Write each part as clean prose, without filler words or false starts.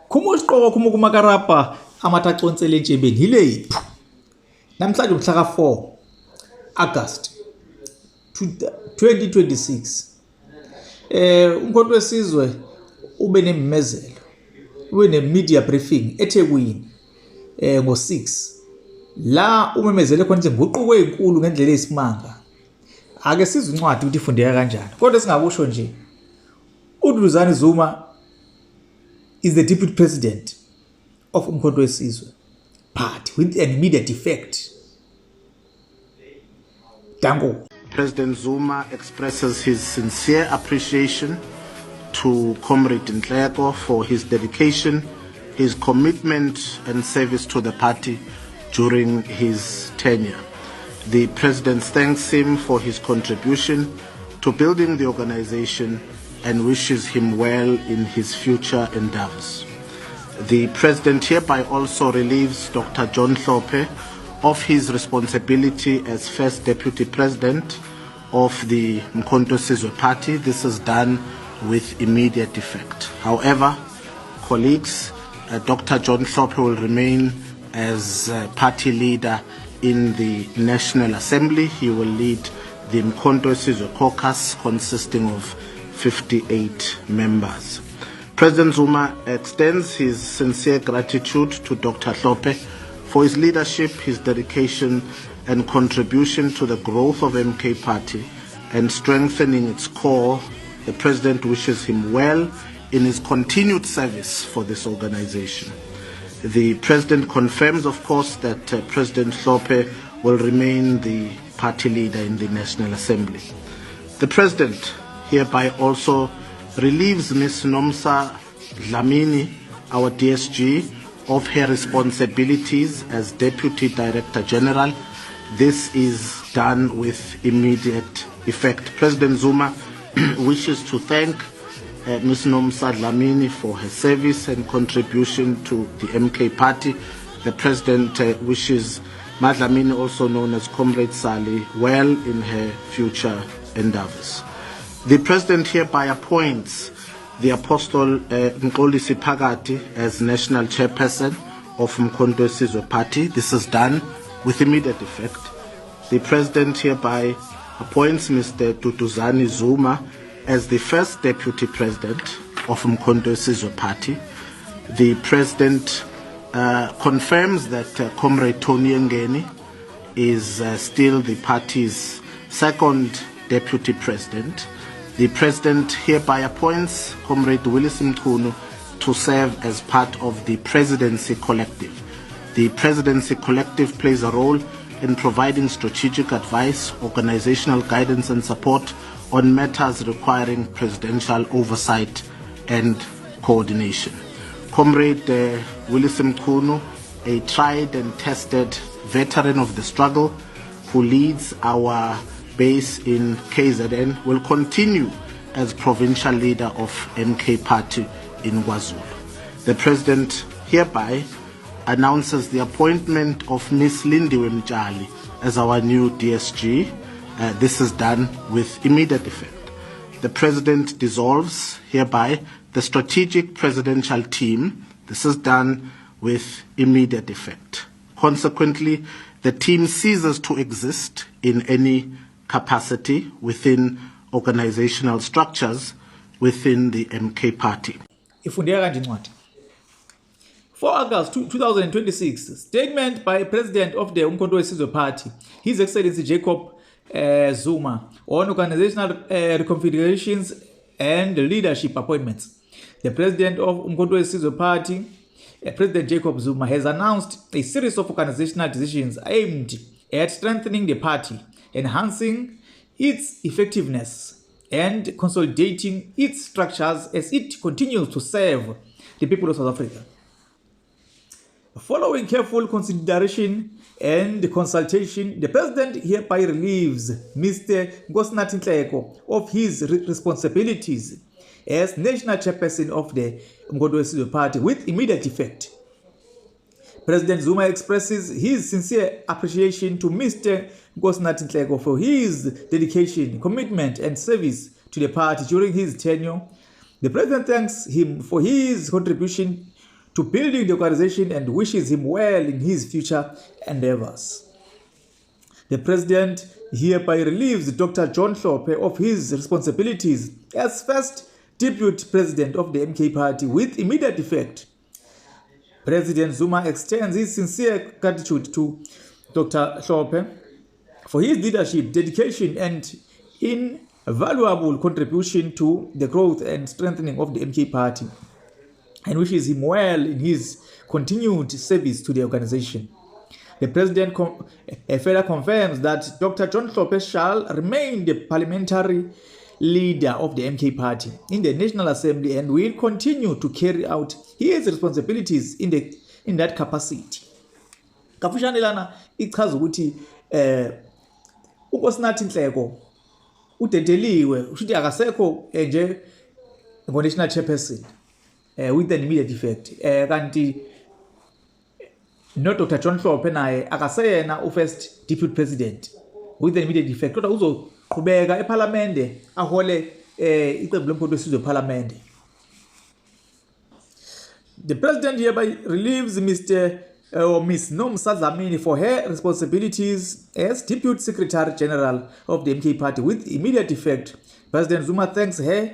Khumusiqoko kumakarapa amatacontsele entshebeni hilephu namhlanje umhla ka4 August 2026 umkhonto wesizwe ube nememezelo ube ne-media briefing eThekwini ngo6 la umemezele khona ukuthi nguquko ezinkulu ngendlela eyisimanga ake sizwe incwadi ukuthi ifundeka kanjani kodwa singakusho nje uDuduzane Zuma is the deputy president of umkhonto wesizwe party with an immediate effect. Dango. President Zuma expresses his sincere appreciation to Comrade Nhleko for his dedication, his commitment and service to the party during his tenure. The President thanks him for his contribution to building the organization and wishes him well in his future endeavors. The President hereby also relieves Dr. John Hlophe of his responsibility as First Deputy President of the Umkhonto Sizwe Party. This is done with immediate effect. However, colleagues, Dr. John Hlophe will remain as party leader in the National Assembly. He will lead the Umkhonto Sizwe caucus consisting of 58 members. President Zuma extends his sincere gratitude to Dr. Hlophe for his leadership, his dedication and contribution to the growth of MK Party and strengthening its core. The President wishes him well in his continued service for this organization. The President confirms, of course, that President Hlophe will remain the party leader in the National Assembly. The President hereby also relieves Ms. Nomsa Dlamini, our DSG, of her responsibilities as Deputy Director General. This is done with immediate effect. President Zuma wishes to thank Ms. Nomsa Dlamini for her service and contribution to the MK Party. The President wishes Madlamini, also known as Comrade Sally, well in her future endeavors. The President hereby appoints the Apostle Mxolisi Phakathi as National Chairperson of Umkhonto Sizwe Party. This is done with immediate effect. The President hereby appoints Mr. Duduzane Zuma as the First Deputy President of Umkhonto Sizwe Party. The President confirms that Comrade Tony Ngeni is still the party's second Deputy President. The President hereby appoints Comrade Willis Mchunu to serve as part of the Presidency Collective. The Presidency Collective plays a role in providing strategic advice, organizational guidance and support on matters requiring presidential oversight and coordination. Comrade Willis Mchunu, a tried and tested veteran of the struggle who leads our base in KZN, will continue as provincial leader of MK Party in KwaZulu. The President hereby announces the appointment of Ms. Lindiwe Mtshali as our new DSG. This is done with immediate effect. The President dissolves hereby the strategic presidential team. This is done with immediate effect. Consequently, the team ceases to exist in any capacity within organizational structures within the MK Party. Ifundeka kanje incwadi. 4 August 2026, statement by President of the Umkhonto Wesizwe Party, His Excellency Jacob Zuma, on organizational reconfigurations and leadership appointments. The President of Umkhonto Wesizwe Party, President Jacob Zuma, has announced a series of organizational decisions aimed at strengthening the party, enhancing its effectiveness and consolidating its structures as it continues to serve the people of South Africa. Following careful consideration and consultation, the President hereby relieves Mr. Nkosinathi Nhleko of his responsibilities as National Chairperson of the Umkhonto Wesizwe Party with immediate effect. President Zuma expresses his sincere appreciation to Mr. Nkosinathi Nhleko for his dedication, commitment, and service to the party during his tenure. The President thanks him for his contribution to building the organization and wishes him well in his future endeavors. The President hereby relieves Dr. John Hlophe of his responsibilities as first Deputy President of the MK Party with immediate effect. President Zuma extends his sincere gratitude to Dr. Hlophe for his leadership, dedication, and invaluable contribution to the growth and strengthening of the MK Party, and wishes him well in his continued service to the organization. The President further confirms that Dr. John Hlophe shall remain the parliamentary leader of the MK Party in the National Assembly and will continue to carry out his responsibilities in that capacity. Kafushane lana ichaza ukuthi unkosinathi Nhleko udedeliwe ushuthi akasekho nje ngo-national chairperson with an immediate effect kanti no Dr. John Hlophe naye akaseyena u-first deputy president with an immediate effect kodwa uzoqhubeka eParliamente ahole iqembu lomkhonto wesizwe eParliamente. The President hereby relieves Miss Nomsa Dlamini for her responsibilities as Deputy Secretary General of the MK Party with immediate effect. President Zuma thanks her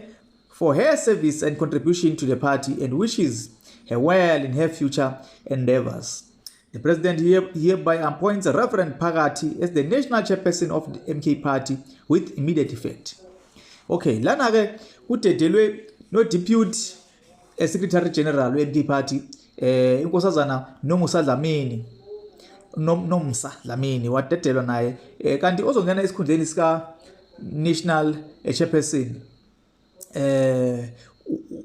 for her service and contribution to the party and wishes her well in her future endeavors. The President hereby appoints Reverend Phakathi as the National Chairperson of the MK Party with immediate effect. Okay, lana ke udedelwe no Deputy Secretary General we MK Party inkosazana Nomsa Dlamini Nomsa Dlamini wadedelwa naye kanti ozongena esikhundleni sika National Chairperson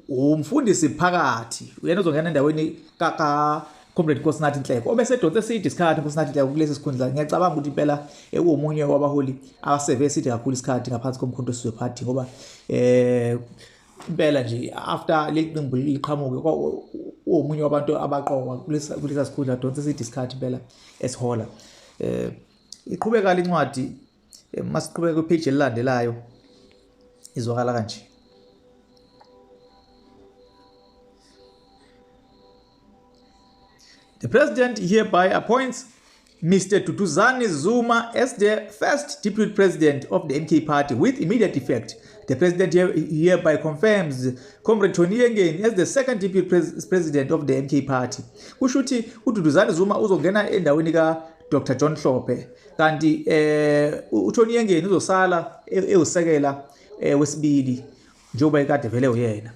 umfundisi Phakathi uyena ozongena endaweni ka Comrade Nkosinathi Nhleko obese donse side isikhathi Nkosinathi Nhleko kulesi sikhundla. Ngiyacabanga ukuthi impela ekuwomunye wabaholi abaseve side kakhulu isikhathi ngaphansi komkhonto wesizwe party ngoba impela nje after leqembu liqhamuke uwomunye wabantu abaqoka kulesa sikhundla donse side isikhathi impela esihola. Iqhubeka incwadi masiqhubeka kupage elilandelayo izwakala kanje. The President hereby appoints Mr. Duduzane Zuma as the first Deputy President of the MK Party with immediate effect. The President hereby confirms Comrade Tony Yengeni as the second Deputy President of the MK Party. Kushuthi uDuduzane Zuma uzongena endaweni ka Dr. John Hlophe kanti uTony Yengeni uzosala eusekela wesibili njengoba ekade vele uyena.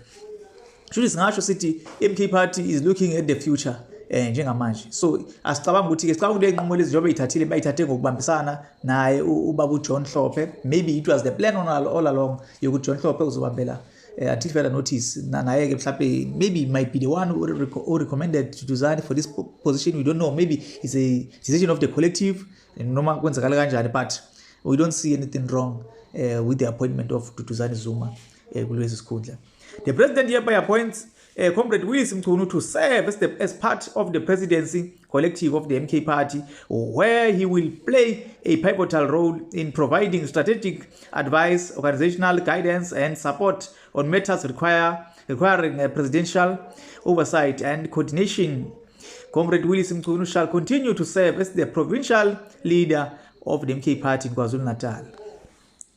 Shuthi singasho sithi MK Party is looking at the future njengamanje. So asicabanga ukuthi ke sicabanga le nqomo lezi njengoba ithathile bayithathe ngokubambisana naye ubaba uJohn Hlophe. Maybe it was the plan all along yokuthi John Hlophe uzobambela until further notice naye ke mhlawumbe maybe he might be the one who recommended Duduzane for this position. We don't know, maybe it's a decision of the collective noma kwenzakala kanjani, but we don't see anything wrong with the appointment of Duduzane Zuma kulesi sikhundla. The President hereby appoints Comrade Willis Mchunu to serve as part of the presidency collective of the MK Party, where he will play a pivotal role in providing strategic advice, organizational guidance, and support on matters requiring presidential oversight and coordination. Comrade Willis Mchunu shall continue to serve as the provincial leader of the MK Party in KwaZulu-Natal.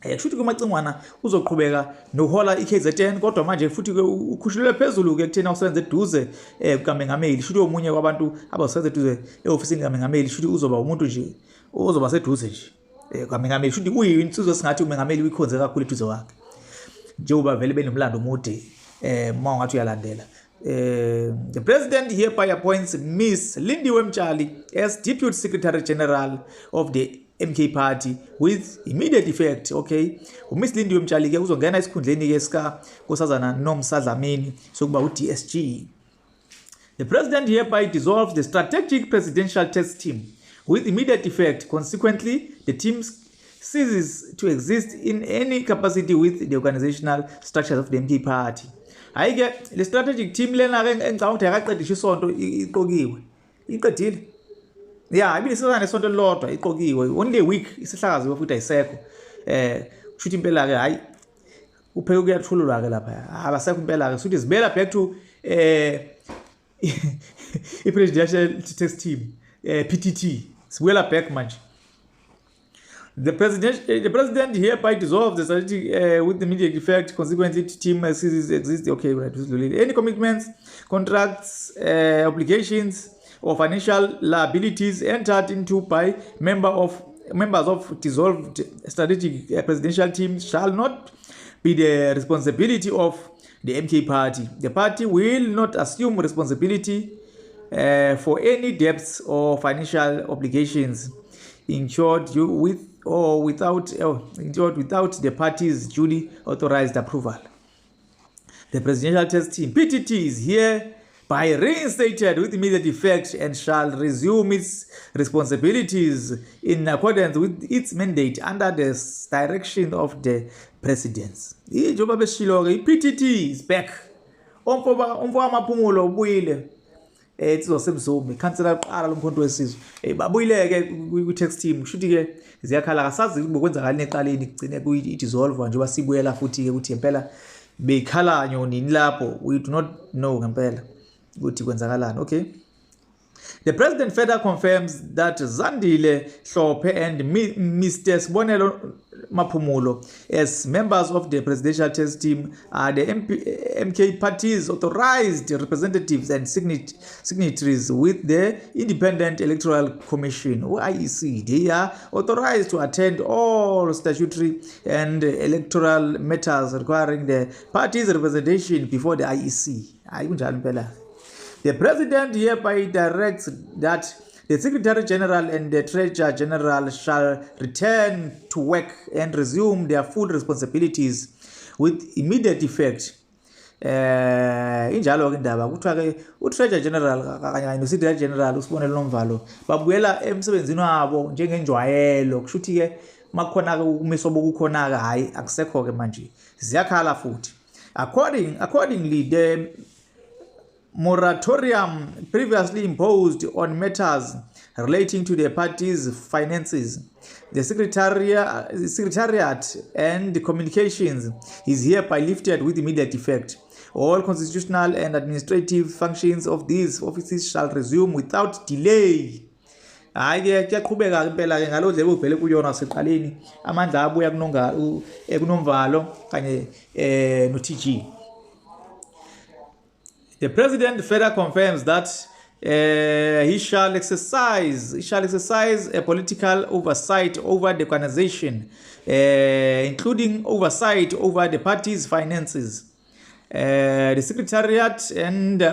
Kushuthi kumacingwana uzoqhubeka nohola iKZN kodwa manje futhi ukhushulele phezulu ke kuthena usebenza eduze kukaMengameli. Shuthi omunye kwabantu abasebenza eduze eofisini kaMengameli shuthi uzoba umuntu nje ozoba seduze nje kaMengameli. Shuthi kuyinsizwe singathi uMengameli uyikhonze kakhulu eduze wakhe njengoba vele benomlando mude mawungathi uyalandela. The President hereby appoints Miss Lindiwe Mtshali as Deputy Secretary General of the MK Party with immediate effect. Okay, Miss Lindiwe Mtshali ke uzongena esikhundleni ke sika Nkosazana Nomsa Dlamini sokuba uDSG. The President hereby dissolves the strategic presidential test team with immediate effect. Consequently, the team ceases to exist in any capacity with the organizational structures of the MK Party. Ayike le strategic team lena ke engicabanga ukuthi akaqedisha isonto iqokiwe. Iqedile. Yeah, ibile sisana nesonto lodwa iqokiwe. Only a week isihlakaziwe futhi ayisekho. Kushuthi impela ke hayi upheke kuyathululwa ke lapha. Abasekho impela ke futhi sibela back to i-presidential tax team, PTT. Sibuyela back manje. The president hereby dissolves the strategy with immediate effect. Consequently, team ceases to exist. Okay, right. Any commitments, contracts, obligations, or financial liabilities entered into by members of dissolved strategic presidential team shall not be the responsibility of the MK party. The party will not assume responsibility for any debts or financial obligations incurred with or without the party's duly authorized approval. The presidential tax team, PTT, is hereby reinstated with immediate effect and shall resume its responsibilities in accordance with its mandate under the direction of the president. PTT is back. Umfowabo Maphumulo ubuyile. Sizosemzomi ikhansela kuqala lomkhonto wesizwe babuyileke kwi-tax team kushuthi ke ziyakhala kasazi ukwenzakalini eqaleni kugcine kuyidissolve njengoba sibuyela futhi ke ukuthi impela bekhala nini lapho. We do not know ngempela ukuthi kwenzakalani. Okay, the president further confirms that Zandile Hlophe and Mr. Sibonelo Maphumulo, as members of the presidential tax team, are the MK party's authorized representatives and signatories with the Independent Electoral Commission, or IEC. They are authorized to attend all statutory and electoral matters requiring the party's representation before the IEC. The president hereby directs that the Secretary General and the Treasurer General shall return to work and resume their full responsibilities with immediate effect. Injalo ke indaba kuthiwa ke uTreasurer General kanye noSecretary General uSibonelo Nomvalo babuyela emsebenzini wabo njengenjwayelo. Kushuthi ke makukhona ke umisobo kukhona ke hayi akusekho ke manje ziyakhala futhi. Accordingly, the moratorium previously imposed on matters relating to the party's finances, the secretariat and communications is hereby lifted with immediate effect. All constitutional and administrative functions of these offices shall resume without delay. Hayi ke kuyaqhubeka impela ke ngalo dlebe ubhele kuyona seqaleni amandla abuya kuNomvalo kanye no TG. The president further confirms that he shall exercise a political oversight over the organization, including oversight over the party's finances, the secretariat and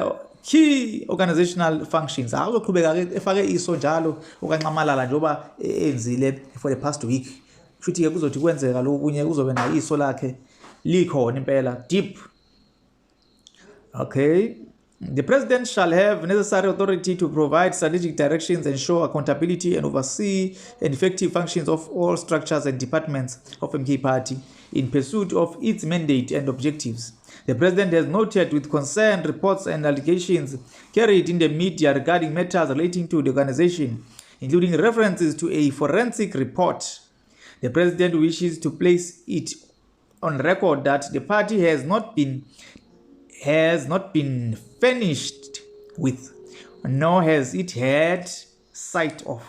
key organizational functions. Azoqhubeka ke efake iso njalo okanqamalala njoba enzile for the past week. Futhi ke kuzothi kwenzeka lokunye kuzobe na iso lakhe likhona impela deep. Okay, the president shall have necessary authority to provide strategic directions, ensure accountability, and oversee and effective functions of all structures and departments of MK Party in pursuit of its mandate and objectives. The president has noted with concern reports and allegations carried in the media regarding matters relating to the organization, including references to a forensic report. The president wishes to place it on record that the party has not been furnished with, nor has it had sight of,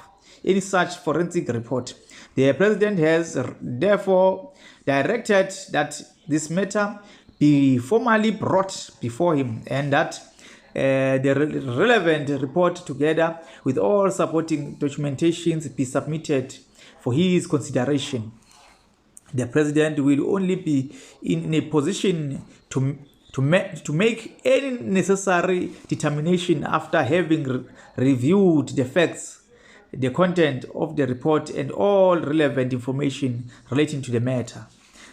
any such forensic report. The president has therefore directed that this matter be formally brought before him and that the relevant report together with all supporting documentations be submitted for his consideration. The president will only be in a position to make any necessary determination after having reviewed the facts, the content of the report, and all relevant information relating to the matter.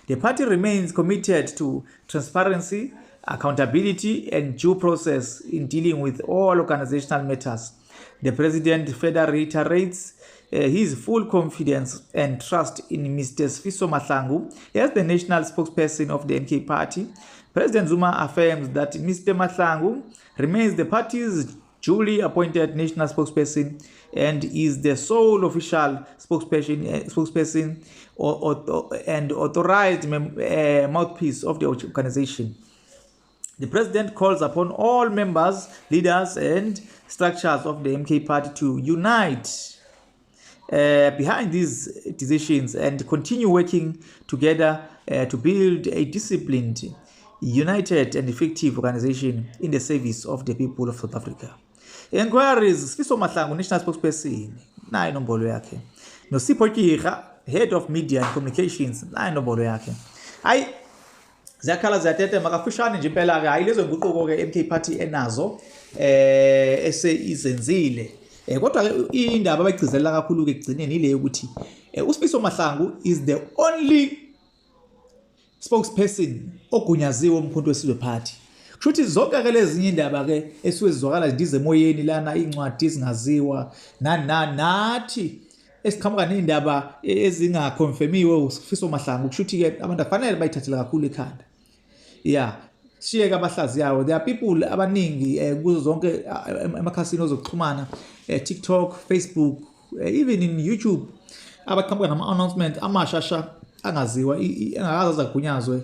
The party remains committed to transparency, accountability, and due process in dealing with all organizational matters. The president further reiterates his full confidence and trust in Mr. Sifiso Mahlangu as the national spokesperson of the MK Party. President Zuma affirms that Mr. Mahlangu remains the party's duly appointed national spokesperson and is the sole official spokesperson and authorized mouthpiece of the organization. The president calls upon all members, leaders, and structures of the MK party to unite behind these decisions and continue working together to build a disciplined, united, and effective organization in the service of the people of South Africa. Inquiries, Sifiso Mahlangu, national spokesperson, nayo inombolo yakhe. Nosipho Kira, head of media and communications, nayo inombolo yakhe. Hayi ziyakhala ziyatete makafushane nje impela ke hayi lezo nguquko ke MK party enazo ese izenzile kodwa ke indaba abayigcizelela kakhulu ke egcineni ile ukuthi uSifiso Mahlangu is the only spokesperson ogunyaziwe umkhonto wesizwe party. Kushuthi zonke ke lezi indaba ke esiwezizwakala ndize emoyeni lana incwadi izingaziwa nathi esiqhamuka neindaba ezingaconfirmiwe uSifiso Mahlangu kushuthi ke abantu afanele bayithathela kakhulu ekhanda. Yeah, shiyeka abahlazi yawo. There are people abaningi kuzo zonke emakhasini ozokuxhumana TikTok, Facebook, even in YouTube abaqhamuka nama-announcement amashasha angaziwa engakaza zagunyazwe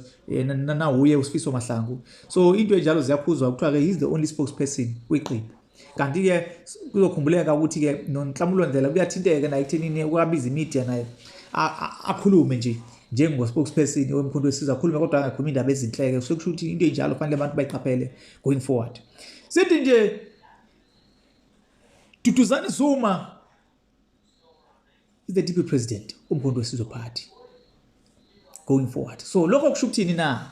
nawuye uSifiso Mahlangu. So into enjalo ziyakhuzwa kuthiwa ke he's the only spokesperson weqembu. Kanti ke kuzokhumbuleka ukuthi ke noNhlamulo Ndlela kuyathinteka naye ekuthenini ukwabiza imedia naye akhulume nje njengo-spokesperson wemkhonto wesizwe akhulume kodwa angakhulumi indaba ezinhleke. So kusho ukuthi into enjalo fanele abantu bayiqaphele going forward. Sithi nje Duduzane Zuma is the deputy president womkhonto wesizwe party going forward. So lokho kusho ukuthini na?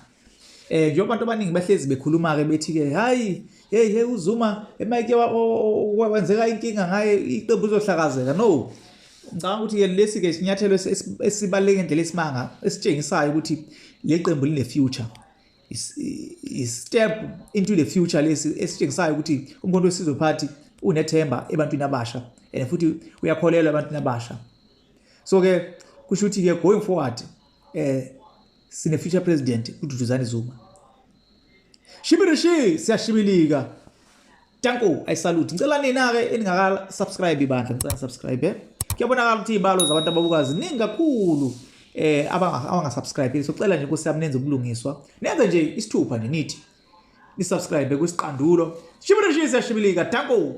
Njengoba abantu abaningi bahlezi bekhuluma ke bethi ke hayi hey uZuma emayike wenzeka inkinga ngaye iqembu lizohlakazeka. No, ngicabanga ukuthi ke lesi ke isinyathelo esibaleke ngendlela esimanga esitshengisayo ukuthi le qembu line future is step into the future lesi esitshengisayo ukuthi umkhonto wesizwe party unethemba ebantwini abasha and futhi uyakholelwa ebantwini abasha. So ke kusho ukuthi ke going forward sine future president uDuduzane Zuma. Shibirishi siyashibilika. Tanko I salute. Ngicela nina ke eningaka subscribe ibandla ngicela subscribe. Kuyabonakala ukuthi izibalo zabantu ababukazi ningi kakhulu abanga subscribe. So cela nje Nkosi yami nenze ubulungiswa. Nenze nje isithupha nje nithi ni subscribe kwisiqandulo. Shibirishi siyashibilika. Tanko.